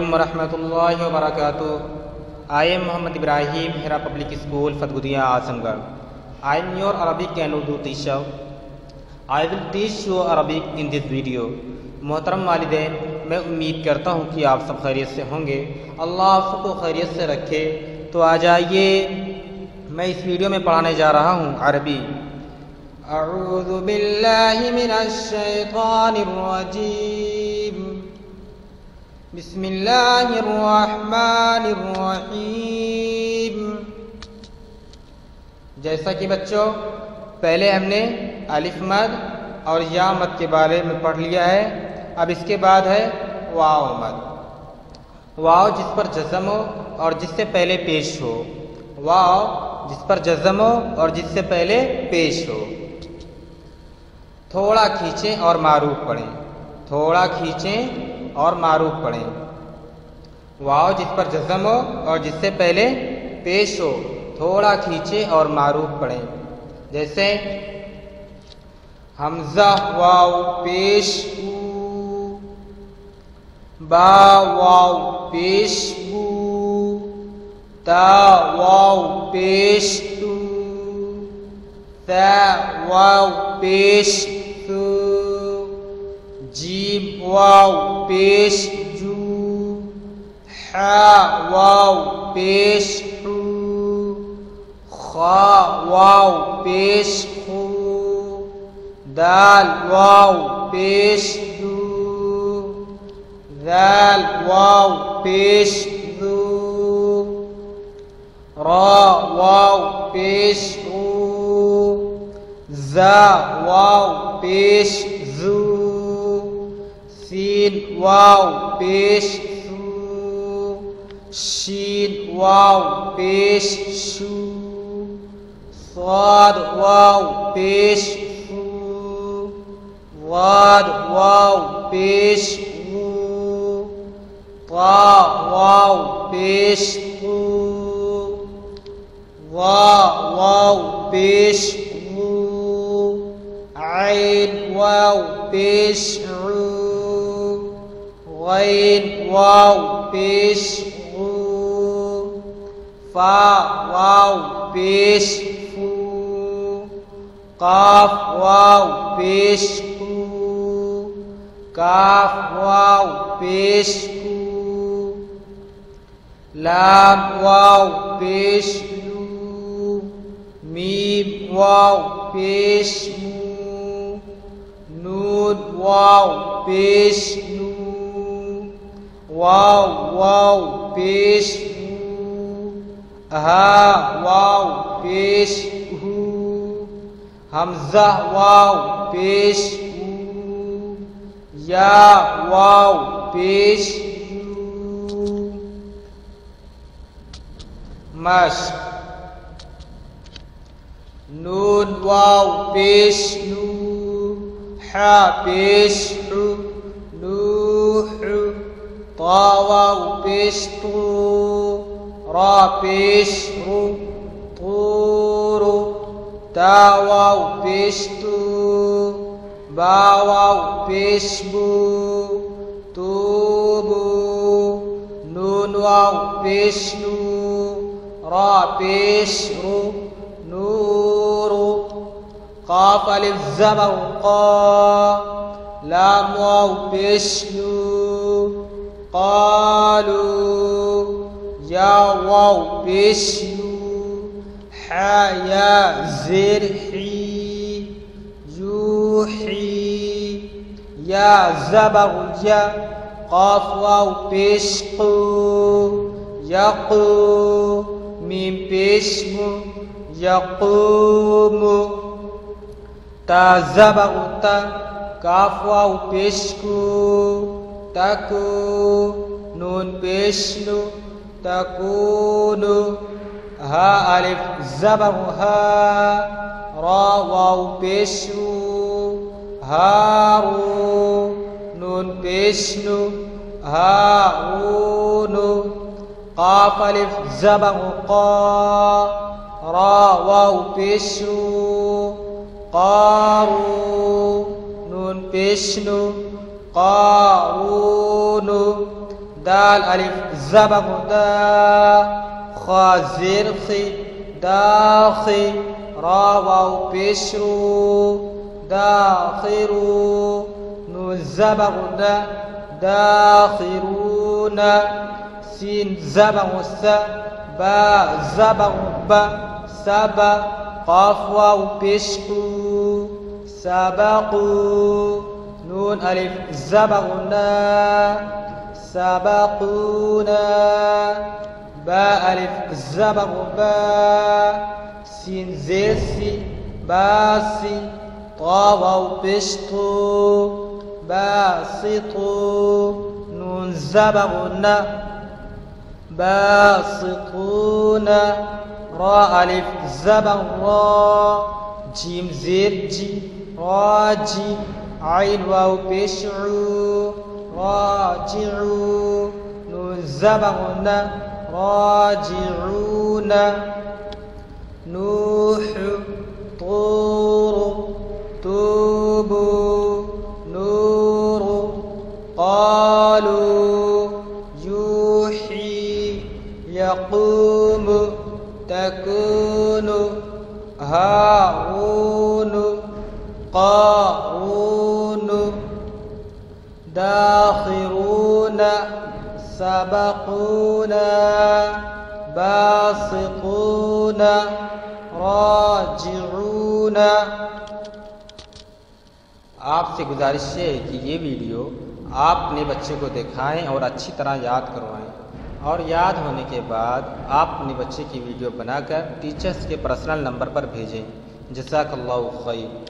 علیکم ورحمۃ اللہ وبرکاتہ. I am Muhammad Ibrahim, Hira Public School, Fatgudiya, Azamgarh. I am your Arabic and Urdu teacher. I will teach you Arabic in this video. محترم والدین، میں امید کرتا ہوں کہ آپ سب خیریت سے ہوں گے. اللہ آپ سب کو خیریت سے رکھے. تو آ جائیے، میں اس ویڈیو میں پڑھانے جا رہا ہوں عربی. اعوذ باللہ من الشیطان الرجیم، بسم اللہ الرحمن الرحیم. جیسا کہ بچوں پہلے ہم نے الف مد اور یا مد کے بارے میں پڑھ لیا ہے. اب اس کے بعد ہے واو مد. واو جس پر جزم ہو اور جس سے پہلے پیش ہو. واو جس پر جزم ہو اور جس سے پہلے پیش ہو. تھوڑا کھینچیں اور معروف پڑھیں. تھوڑا کھینچیں اور معروف پڑھیں. واو جس پر جزم ہو اور جس سے پہلے پیش ہو، تھوڑا کھینچیں اور معروف پڑھیں. جیسے حمزہ واو پیش او، با واو پیش بو، تا واو پیش تو، ثا واو پیش ثو، جیم واو پیش جو، حا واو پیش حو، خا واو پیش خو، دال واو پیش دو، ذال واو پیش ذو، را واو پیش او، زا واو پیش زو، سین واو پیش سو، شین واو پیش شو، صاد واو پیش فو، ضاد واو پیش غو، طا واو پیش قو، ظا واو پیش غو، عین واو پیش عو، غین واو پیش غو، فا واو پیش فو، قاف واو پیش کو، کاف واو پیش کو، لام واو پیش لو، میم واو پیش مو، نون واو پیش نو، واو واو پیش مو، ہا واو پیش ہو، حمزہ واو پیش او، یا واو پیش یو. مشق. نون واو پیش نو، حا پیش حو، نوح، طا واو پیش تو، را پیش رو، طور، تا واو پیش تو، با واو پیش بو، توبو، نون واو پیش نو، را پیش رو، نورو، قاف الف زبر قا، لام واو پیش نو، قالو، یا واو پیش نو، حا یا زیر حی، یوحی، یا زبر یا، قاف واو پیش قو، یقو، میم پیش مو، یقوم، تا زبر تا، کاف واو پیش کو، تکو، نون پیش نو، تکونو، ہا الف زبر ہا، را واو پیش رو، ہارو، نون پیش نو، ہارونو، قاف الف زبر قا، را واو پیش رو، قارو، نون پیش نو، قارون، دال الف زبر دا خا زیر خی داخی را واو پیش رو داخرو نون زبر دا داخرون سین زبر سا با زبر با سبا قاف واو پیش رو سبقوا نون الف زبرنا سبقونا با الف زبر با سين زير سي باسي طا واو بشطو باسطو نون زبرنا باسطون را الف زبر را جيم زير جي راجي عين واو بشعو راجعو نون زبرنا راجعون نوح طور توبوا نور قالوا يوحي يقوم تكون هارون قارون داخرون سبقونا باسطون راجعون. آپ سے گزارش ہے کہ یہ ویڈیو آپ اپنے بچے کو دکھائیں اور اچھی طرح یاد کروائیں، اور یاد ہونے کے بعد آپ اپنے بچے کی ویڈیو بنا کر ٹیچرز کے پرسنل نمبر پر بھیجیں. جزاک اللہ خیر.